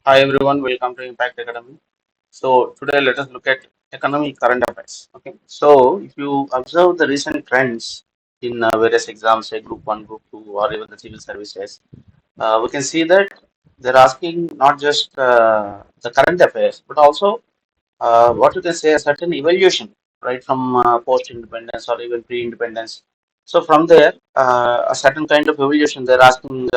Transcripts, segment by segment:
Hi everyone, welcome to Impact Academy. So today let us look at economy current affairs. Okay. So if you observe the recent trends in various exams, say Group One, Group Two, or even the civil services, we can see that they're asking not just the current affairs, but also what you can say a certain evaluation, right, from post-independence or even pre-independence. So from there, a certain kind of evaluation, they're asking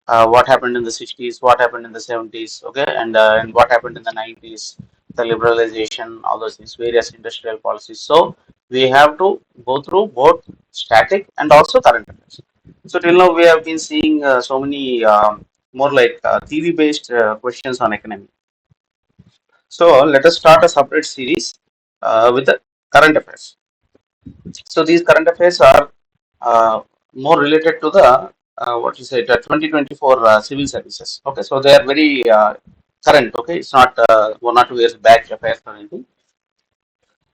what happened in the 60s, what happened in the 70s, okay, and what happened in the 90s, the liberalization, all those things, various industrial policies. So we have to go through both static and also current affairs. So till now we have been seeing so many more like theory-based questions on economy. So let us start a separate series with the current affairs. So these current affairs are more related to the what you say the 2024 civil services. Okay, so they are very current. Okay, it's not 1 or 2 years back affairs or anything.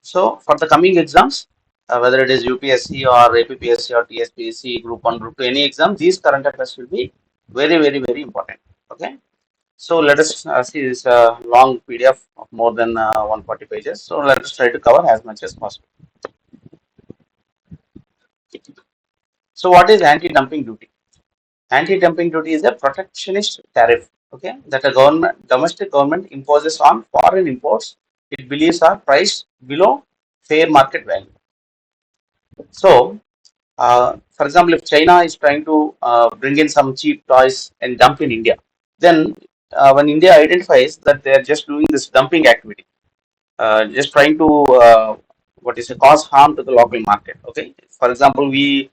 So for the coming exams, whether it is UPSC or APPSC or TSPSC, Group One, Group Two, any exam, these current affairs will be very important. Okay. So let us see this long PDF of more than 140 pages. So let us try to cover as much as possible. So what is anti-dumping duty? Anti-dumping duty is a protectionist tariff, okay, that a domestic government imposes on foreign imports it believes are priced below fair market value. So, for example, if China is trying to bring in some cheap toys and dump in India, then when India identifies that they are just doing this dumping activity, just trying to what is it, cause harm to the local market. Okay, for example, we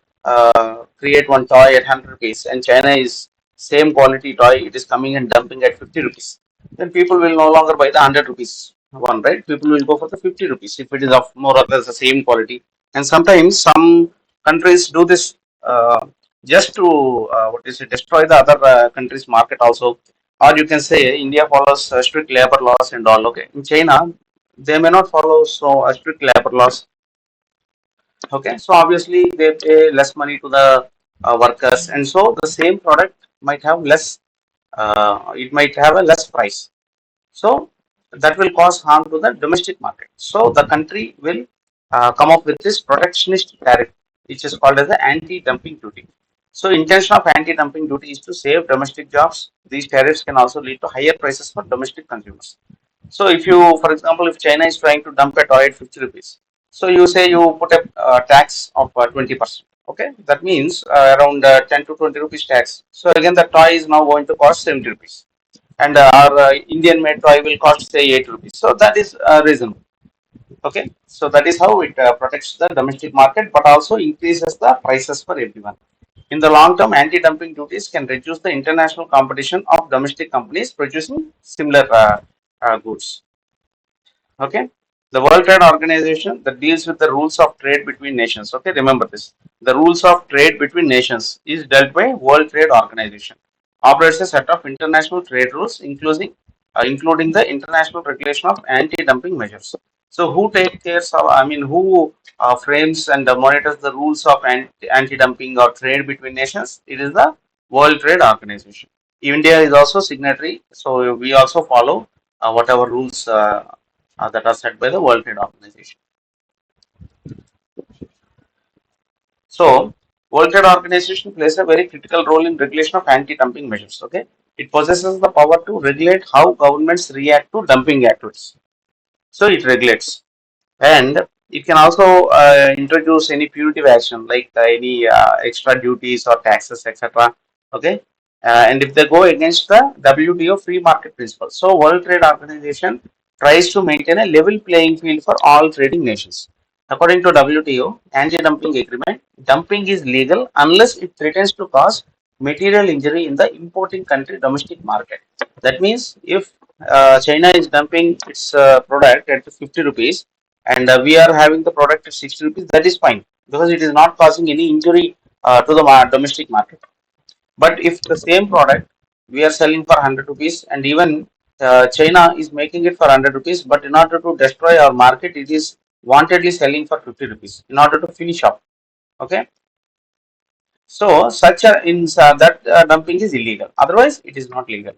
create one toy at 100 rupees, and China is same quality toy. It is coming and dumping at 50 rupees. Then people will no longer buy the 100 rupees one, right? People will go for the 50 rupees if it is of more or less the same quality. And sometimes some countries do this just to what is it, destroy the other countries' market also. Or you can say India follows strict labor laws and all. Okay, in China they may not follow so strict labor laws. Okay, so obviously they pay less money to the workers, and so the same product might have less. It might have a less price. So that will cause harm to the domestic market. So the country will come up with this protectionist tariff, which is called as the anti-dumping duty. So intention of anti-dumping duty is to save domestic jobs. These tariffs can also lead to higher prices for domestic consumers. So if you, for example, if China is trying to dump a toy at 50 rupees, so you say you put a tax of 20%. Okay, that means around 10 to 20 rupees tax. So again, the toy is now going to cost 70 rupees, and our Indian made toy will cost say 8 rupees. So that is reasonable. Okay, so that is how it protects the domestic market, but also increases the prices for everyone. In the long term, anti-dumping duties can reduce the international competition of domestic companies producing similar goods. Okay, the World Trade Organization that deals with the rules of trade between nations. Okay, remember this. The rules of trade between nations is dealt by World Trade Organization. Operates a set of international trade rules, including the international regulation of anti-dumping measures. So, who takes care of? I mean, who frames and monitors the rules of anti-dumping or trade between nations? It is the World Trade Organization. India is also signatory, so we also follow whatever rules that are set by the World Trade Organization. So, World Trade Organization plays a very critical role in regulation of anti-dumping measures. Okay, it possesses the power to regulate how governments react to dumping activities. So, it regulates, and it can also introduce any punitive action like any extra duties or taxes, etc. Okay, and if they go against the WTO free market principles, so World Trade Organization tries to maintain a level playing field for all trading nations. According to WTO anti-dumping agreement, dumping is legal unless it threatens to cause material injury in the importing country domestic market. That means if China is dumping its product at 50 rupees, and we are having the product at 60 rupees, that is fine because it is not causing any injury to the domestic market. But if the same product we are selling for 100 rupees, and even China is making it for 100 rupees, but in order to destroy our market, it is wantedly selling for 50 rupees in order to finish off. Okay, so such a in that dumping is illegal. Otherwise, it is not legal.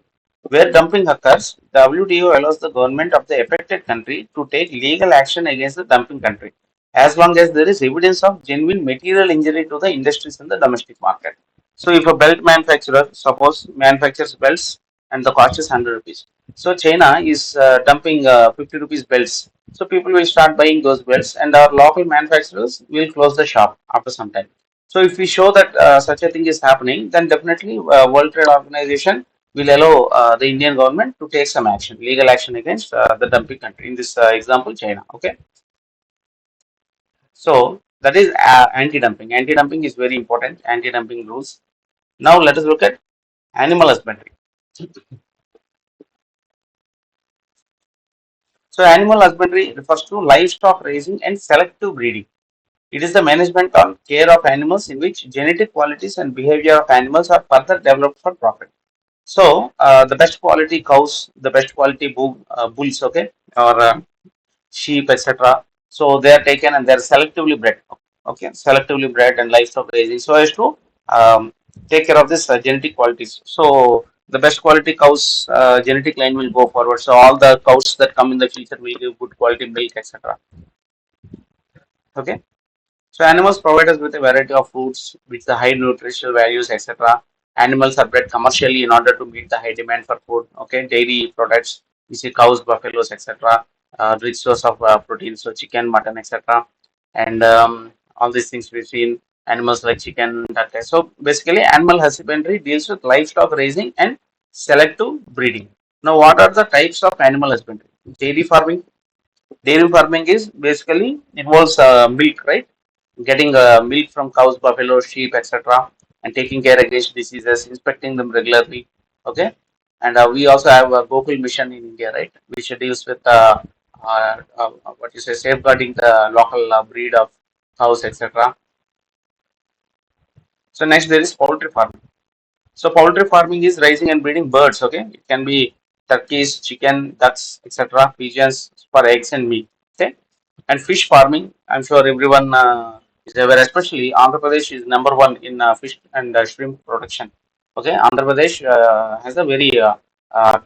Where dumping occurs, the WTO allows the government of the affected country to take legal action against the dumping country as long as there is evidence of genuine material injury to the industries in the domestic market. So, if a belt manufacturer, suppose, manufactures belts and the cost is 100 rupees. So, China is dumping 50 rupees belts. So, people will start buying those belts and our local manufacturers will close the shop after some time. So, if we show that such a thing is happening, then definitely World Trade Organization will allow the Indian government to take some action, legal action against the dumping country. In this example, China. Okay, so that is anti-dumping. Anti-dumping is very important. Anti-dumping rules. Now let us look at animal husbandry. So animal husbandry refers to livestock raising and selective breeding. It is the management or care of animals in which genetic qualities and behavior of animals are further developed for profit. So the best quality cows, the best quality bulls, okay, or sheep, etc. So they are taken and they are selectively bred. Okay, selectively bred and livestock raising so as to take care of this genetic qualities. So the best quality cows genetic line will go forward. So all the cows that come in the future will give good quality milk, etc. Okay. So animals provide us with a variety of foods with the high nutritional values, etc. Animals are bred commercially in order to meet the high demand for food. Okay, dairy products, we see cows, buffaloes, etc. Rich source of protein, so chicken, mutton, etc. And all these things we've seen animals like chicken, that kind. So basically, animal husbandry deals with livestock raising and selective breeding. Now, what are the types of animal husbandry? Dairy farming. Dairy farming is basically involves milk, right? Getting milk from cows, buffalo, sheep, etc., and taking care against diseases, inspecting them regularly. Okay, and we also have a Gokul mission in India, right, which deals with what you say safeguarding the local breed of cows, etc. So next there is poultry farming. So poultry farming is raising and breeding birds. Okay, it can be turkeys, chicken, ducks, etc., pigeons for eggs and meat. Okay, and fish farming. I'm sure everyone is aware, especially Andhra Pradesh is number one in fish and shrimp production. Okay, Andhra Pradesh has a very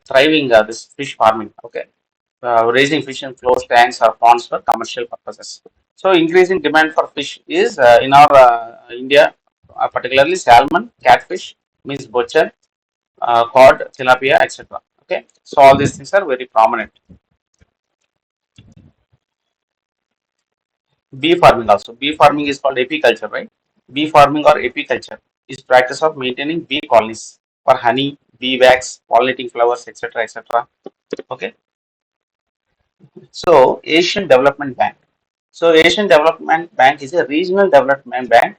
thriving this fish farming. Okay, raising fish in closed tanks or ponds for commercial purposes. So, increasing demand for fish is in our India, particularly salmon, catfish, means butcher, cod, tilapia, etc. Okay, so all these things are very prominent. Bee farming also. Bee farming is called apiculture, right? Bee farming or apiculture is practice of maintaining bee colonies for honey, bee wax, pollinating flowers, etc., etc. Okay. So Asian Development Bank. So Asian Development Bank is a regional development bank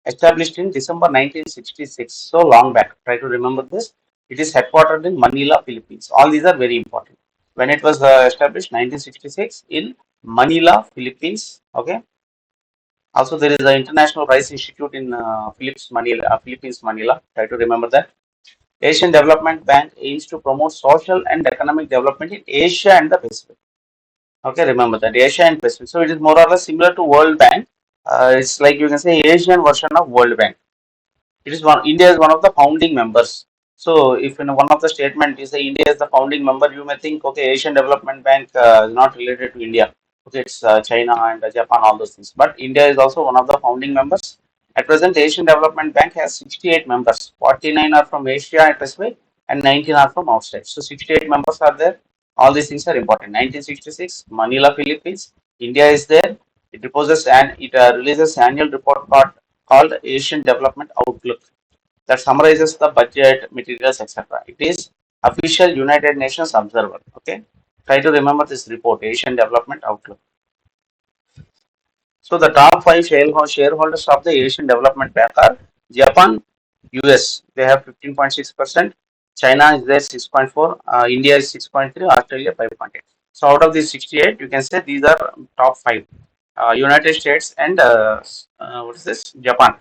established in December 1966. So long back. Try to remember this. It is headquartered in Manila, Philippines. All these are very important. When it was established 1966 in Manila, Philippines. Okay. Also, there is the International Rice Institute in Philippines, Manila. Try to remember that. Asian Development Bank aims to promote social and economic development in Asia and the Pacific. Okay, remember that Asia and Pacific. So it is more or less similar to World Bank. It's like you can say Asian version of World Bank. It is one. India is one of the founding members. So if in one of the statement you say India is the founding member, you may think okay, Asian Development Bank is not related to India. Okay, it's China and Japan, all those things. But India is also one of the founding members. At present, Asian Development Bank has 68 members. 49 are from Asia and Pacific, and 19 are from outside. So 68 members are there. All these things are important. 1966, Manila, Philippines. India is there. It reposes and it releases annual report called Asian Development Outlook that summarizes the budget, materials, etc. It is official United Nations observer. Okay, try to remember this report, Asian Development Outlook. So the top five shareholders of the Asian Development Bank are Japan, US. They have 15.6%. China is there 6.4. India is 6.3. Australia 5.8. So out of these 68, you can say these are top five. United States and what is this? Japan.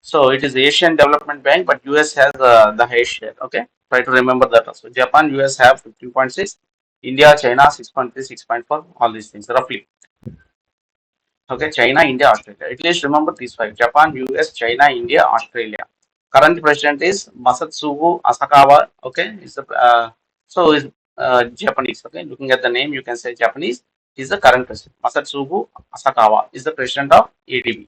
So it is Asian Development Bank, but US has the highest share. Okay, try to remember that also. Japan, US have 15.6, India, China 6.3, 6.4, all these things roughly. Okay, China, India, Australia. At least remember these five: Japan, US, China, India, Australia. current president is Masatsugu Asakawa. Okay, is the is Japanese. Okay, looking at the name, you can say Japanese. Is the current president. Masatsugu Asakawa is the president of ADB.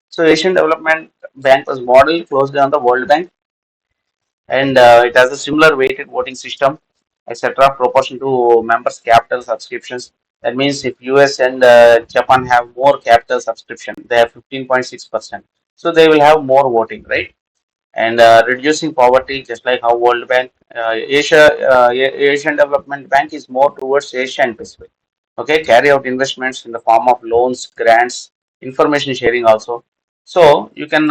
So Asian Development Bank was modeled closely on the World Bank, and it has a similar weighted voting system, etc., proportion to members' capital subscriptions. That means if US and Japan have more capital subscription, they have 15.6%. So they will have more voting, right? And reducing poverty, just like how World Bank, Asian Development Bank is more towards Asia and Pacific. Okay, carry out investments in the form of loans, grants, information sharing also. So you can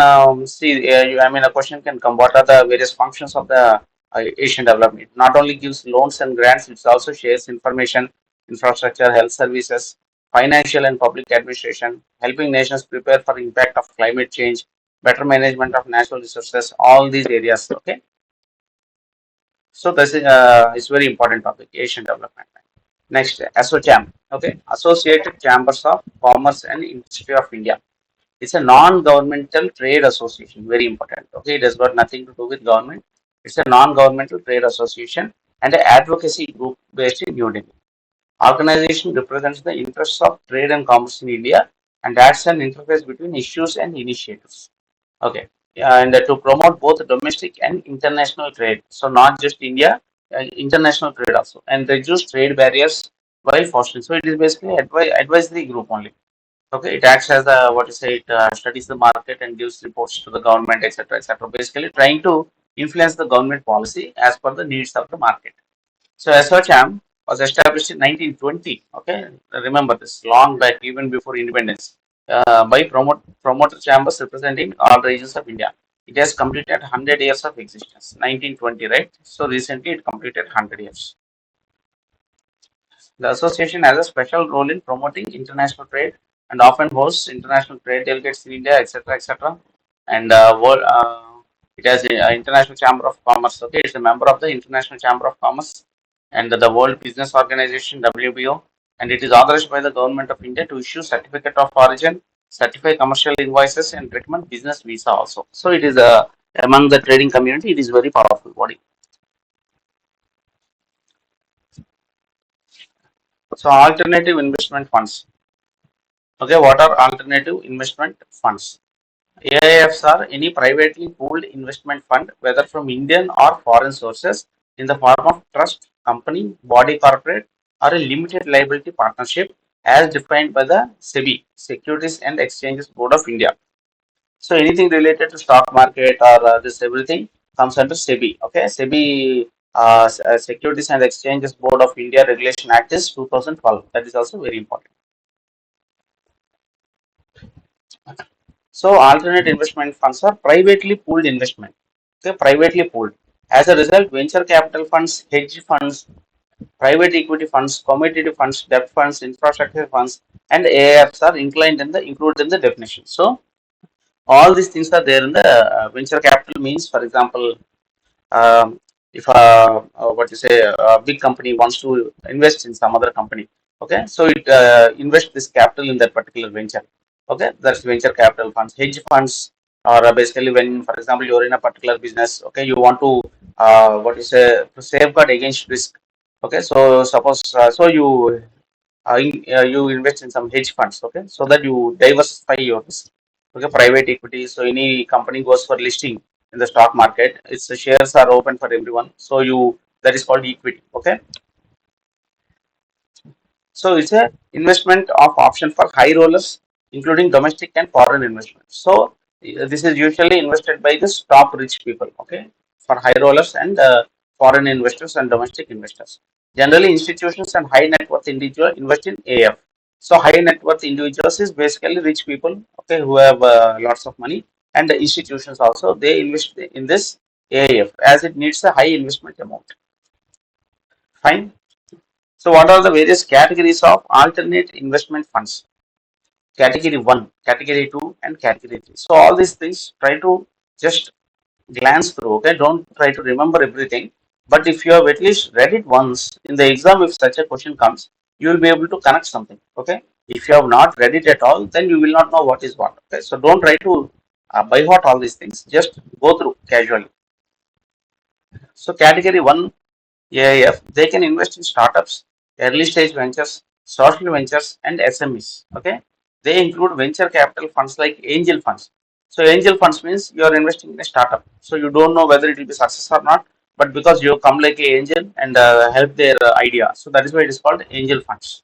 see, I mean, a question can come: what are the various functions of the Asian development? It not only gives loans and grants, it also shares information, infrastructure, health services, financial and public administration, helping nations prepare for impact of climate change, better management of natural resources, all these areas. Okay, so this is very important topic, Asian development. Next, ASSOCHAM. Okay, Associated Chambers of Commerce and Industry of India. It's a non-governmental trade association. Very important. Okay, it has got nothing to do with government. It's a non-governmental trade association and an advocacy group based in New Delhi. Organization represents the interests of trade and commerce in India and acts an interface between issues and initiatives. Okay. Yeah, and to promote both domestic and international trade. So not just India, international trade also, and reduce trade barriers while fostering. So it is basically advisory group only. Okay, it acts as a what you say. It studies the market and gives reports to the government, etc., etc. Basically, trying to influence the government policy as per the needs of the market. So ASSOCHAM was established in 1920. Okay, remember this long back, even before independence, by promoter chambers representing all regions of India. It has completed 100 years of existence. 1920, right? So recently it completed 100 years. The association has a special role in promoting international trade and often hosts international trade delegates in India, etc., etc. And it has an international chamber of commerce. Okay, it's a member of the International Chamber of Commerce and the World Business Organization (WBO), and it is authorized by the Government of India to issue certificate of origin, certify commercial invoices, and recommend business visa also. So it is among the trading community. It is very powerful body. So alternative investment funds. Okay, what are alternative investment funds? AIFs are any privately pooled investment fund, whether from Indian or foreign sources, in the form of trust, company, body corporate, or a limited liability partnership as defined by the SEBI, Securities and Exchanges Board of India. So anything related to stock market or this everything comes under SEBI. Okay, SEBI Securities and Exchanges Board of India Regulation Act is 2012. That is also very important. So alternate investment funds are privately pooled investment. Okay, privately pooled. As a result, venture capital funds, hedge funds, private equity funds, commodity funds, debt funds, infrastructure funds, and AIFs are included in the definition. So all these things are there in the venture capital means, for example, if what you say a big company wants to invest in some other company, okay, so it invest this capital in that particular venture. Okay, that's venture capital funds. Hedge funds are basically when, for example, you're in a particular business. Okay, you want to what you say to safeguard against risk. Okay, so suppose you invest in some hedge funds. Okay, so that you diversify your risk. Okay, private equity. So any company goes for listing in the stock market, its shares are open for everyone. So that is called equity. Okay, so it's a investment of option for high rollers, including domestic and foreign investments. So this is usually invested by the top rich people. Okay, for high rollers and foreign investors and domestic investors. Generally, institutions and high net worth individuals invest in AF. So high net worth individuals is basically rich people. Okay, who have lots of money, and the institutions also they invest in this AIF as it needs a high investment amount. Fine. So what are the various categories of alternate investment funds? Category 1, Category 2, and Category 3. So all these things try to just glance through, okay? Don't try to remember everything. But if you have at least read it once, in the exam if such a question comes, you will be able to connect something, okay? If you have not read it at all, then you will not know what is what, okay? So don't try to by heart all these things. Just go through casually. So category one AIF, they can invest in startups, early stage ventures, social ventures, and SMEs. Okay, they include venture capital funds like angel funds. So angel funds means you are investing in a startup. So you don't know whether it will be success or not, but because you come like a angel and help their idea, so that is why it is called angel funds.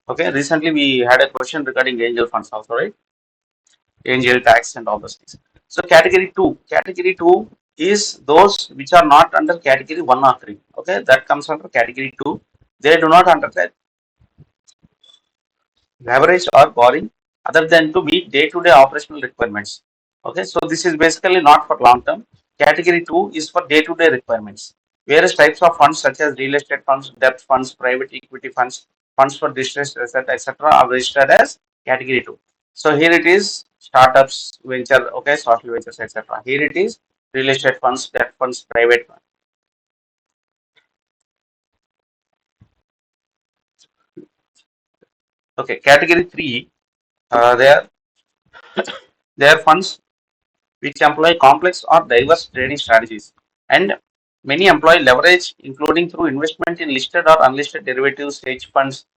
Okay, recently we had a question regarding angel funds also, right? Angel tax and all those things. So category two is those which are not under category one or three. Okay, that comes under category two. They do not undertake leverage or borrowing other than to meet day-to-day operational requirements. Okay, so this is basically not for long term. Category two is for day-to-day requirements. Various types of funds such as real estate funds, debt funds, private equity funds, funds for distressed asset, etc., are registered as category two. So here it is startups, venture, okay, social ventures, etc. Here it is real estate funds, debt funds, private. Okay, category three, they are funds which employ complex or diverse trading strategies, and many employ leverage, including through investment in listed or unlisted derivatives, hedge funds,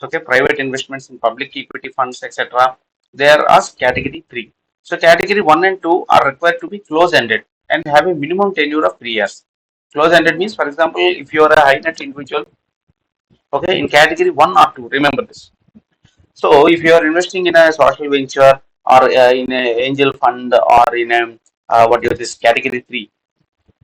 okay, private investments in public equity funds, etc. They are as category 3. So category 1 and 2 are required to be close-ended and have a minimum tenure of 3 years. Close-ended means, for example, if you are a high net individual, okay, in category 1 or 2, remember this. So if you are investing in a social venture or in an angel fund or in a what is this category 3,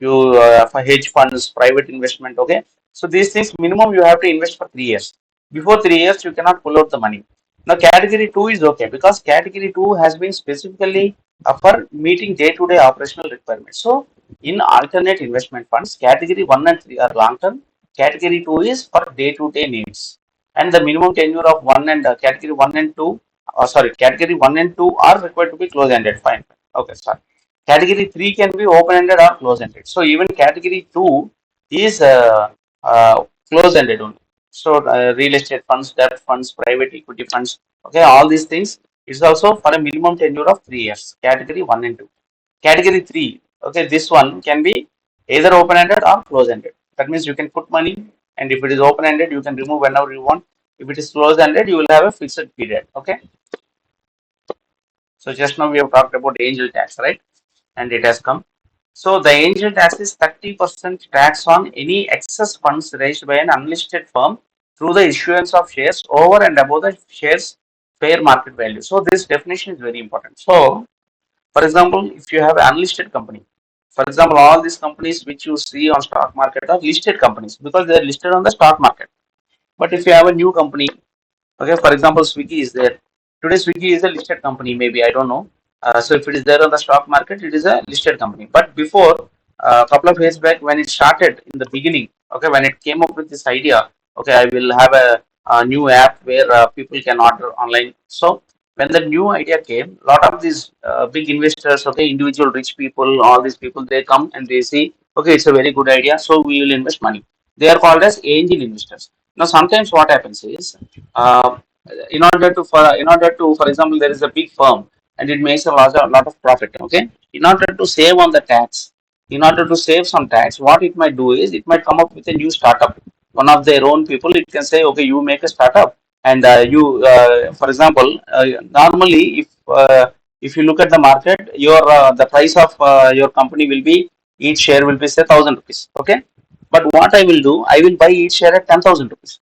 you for hedge funds, private investment, okay. So these things minimum you have to invest for 3 years. Before 3 years, you cannot pull out the money. Now category two is okay because category two has been specifically for meeting day-to-day operational requirements. So in alternate investment funds, category one and three are long term. Category two is for day-to-day needs, and the minimum tenure of one and category one and two, sorry, category one and two are required to be close-ended. Fine. Okay, sorry. Category 3 can be open-ended or close-ended. So even category 2 is close-ended only. So real estate funds, debt funds, private equity funds, okay, all these things is also for a minimum tenure of 3 years. Category 1 and 2. Category 3, okay, this one can be either open-ended or close-ended. That means you can put money, and if it is open-ended, you can remove whenever you want. If it is closed-ended, you will have a fixed period. Okay. So just now we have talked about angel tax, right? And it has come. So the angel tax is 30% tax on any excess funds raised by an unlisted firm through the issuance of shares over and above the shares fair market value. So this definition is very important. So for example, if you have an unlisted company, for example, all these companies which you see on stock market are listed companies because they are listed on the stock market. But if you have a new company, okay, for example, Swiggy is there. Today, Swiggy is a listed company, maybe, I don't know. So if it is there on the stock market, it is a listed company. But before, a couple of years back, when it started in the beginning, okay, when it came up with this idea, okay, I will have a new app where people can order online. So when the new idea came, a lot of these big investors, okay, individual rich people, all these people, they come and they say, okay, it's a very good idea, so we will invest money. They are called as angel investors. Now, sometimes what happens is, uh, for example, there is a big firm and it makes a lot of profit. Okay, in order to save on the tax, in order to save some tax, what it might do is it might come up with a new startup. One of their own people, it can say, okay, you make a startup, and for example, normally if you look at the market, your the price of your company will be, each share will be say 1,000 rupees. Okay, but what I will do, I will buy each share at 10,000 rupees.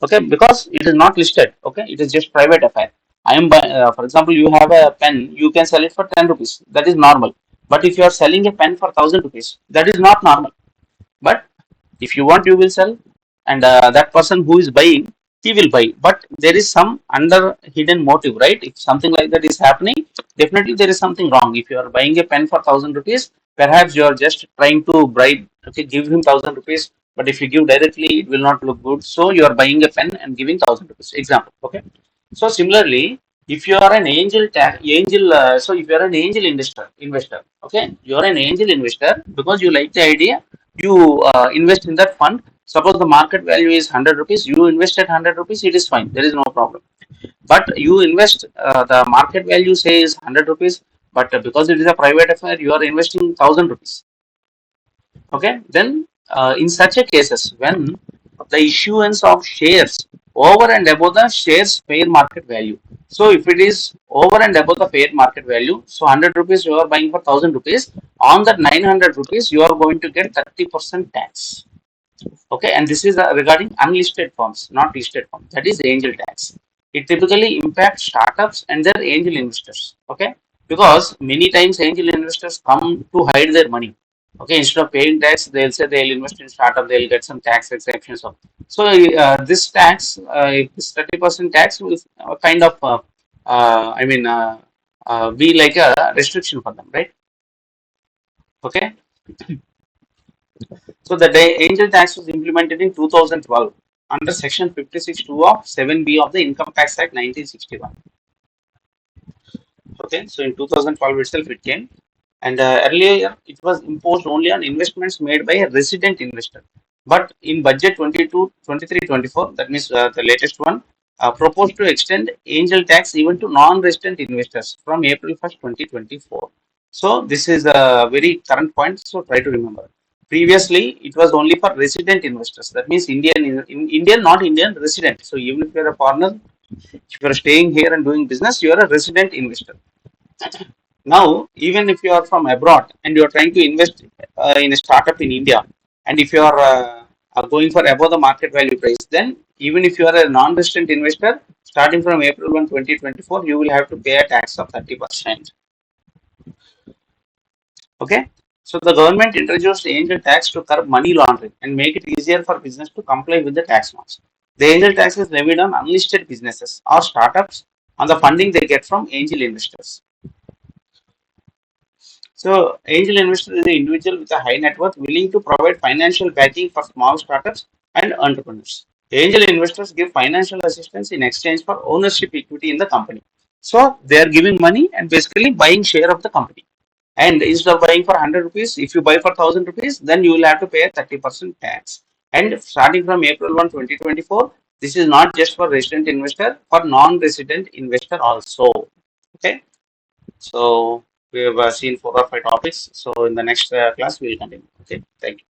Okay, because it is not listed. Okay, it is just private affair. I am for example, you have a pen, you can sell it for 10 rupees, that is normal. But if you are selling a pen for 1,000 rupees, that is not normal. But if you want, you will sell, and that person who is buying, he will buy. But there is some under hidden motive, right? If something like that is happening, definitely there is something wrong. If you are buying a pen for 1,000 rupees, perhaps you are just trying to bribe, okay, give him 1,000 rupees. But if you give directly, it will not look good. So you are buying a pen and giving 1,000 rupees, example. Okay, so similarly, if you are an so if you are an angel investor, okay, you are an angel investor because you like the idea, you invest in that fund. Suppose the market value is 100 rupees, you invest at 100 rupees, it is fine, there is no problem. But you invest, the market value say is 100 rupees, but because it is a private affair, you are investing 1000 rupees. Okay, then in such a cases, when the issuance of shares over and above the shares fair market value. So if it is over and above the fair market value, so 100 rupees you are buying for 1000 rupees, on that 900 rupees you are going to get 30% tax. Okay, and this is regarding unlisted firms, not listed firms. That is angel tax. It typically impacts startups and their angel investors. Okay, because many times angel investors come to hide their money. Okay, instead of paying tax, they'll say they'll invest in startup, they'll get some tax exemptions. So this tax, this 30% tax will kind of, I mean, be like a restriction for them, right? Okay. So the angel tax was implemented in 2012 under Section 56(2) of 7B of the Income Tax Act 1961. Okay, so in 2012 itself it came, and earlier it was imposed only on investments made by a resident investor. But in budget 22, 23, 24, that means the latest one, proposed to extend angel tax even to non-resident investors from April 1st, 2024. So this is a very current point, so try to remember. Previously, it was only for resident investors. That means Indian, not Indian resident. So even if you're a foreigner, if you're staying here and doing business, you're a resident investor. Now, even if you are from abroad and you are trying to invest in a startup in India, and if you are going for above the market value price, then even if you are a non-resident investor, starting from April 1, 2024, you will have to pay a tax of 30%. Okay. So the government introduced angel tax to curb money laundering and make it easier for business to comply with the tax norms. The angel tax is levied on unlisted businesses or startups on the funding they get from angel investors. So, angel investor is an individual with a high net worth willing to provide financial backing for small startups and entrepreneurs. Angel investors give financial assistance in exchange for ownership equity in the company. So, they are giving money and basically buying share of the company. And instead of buying for 100 rupees, if you buy for 1000 rupees, then you will have to pay a 30% tax. And starting from April 1, 2024, this is not just for resident investor, for non-resident investor also. Okay. So we have seen 4 or 5 topics. So in the next class, we will continue. Okay. Thank you.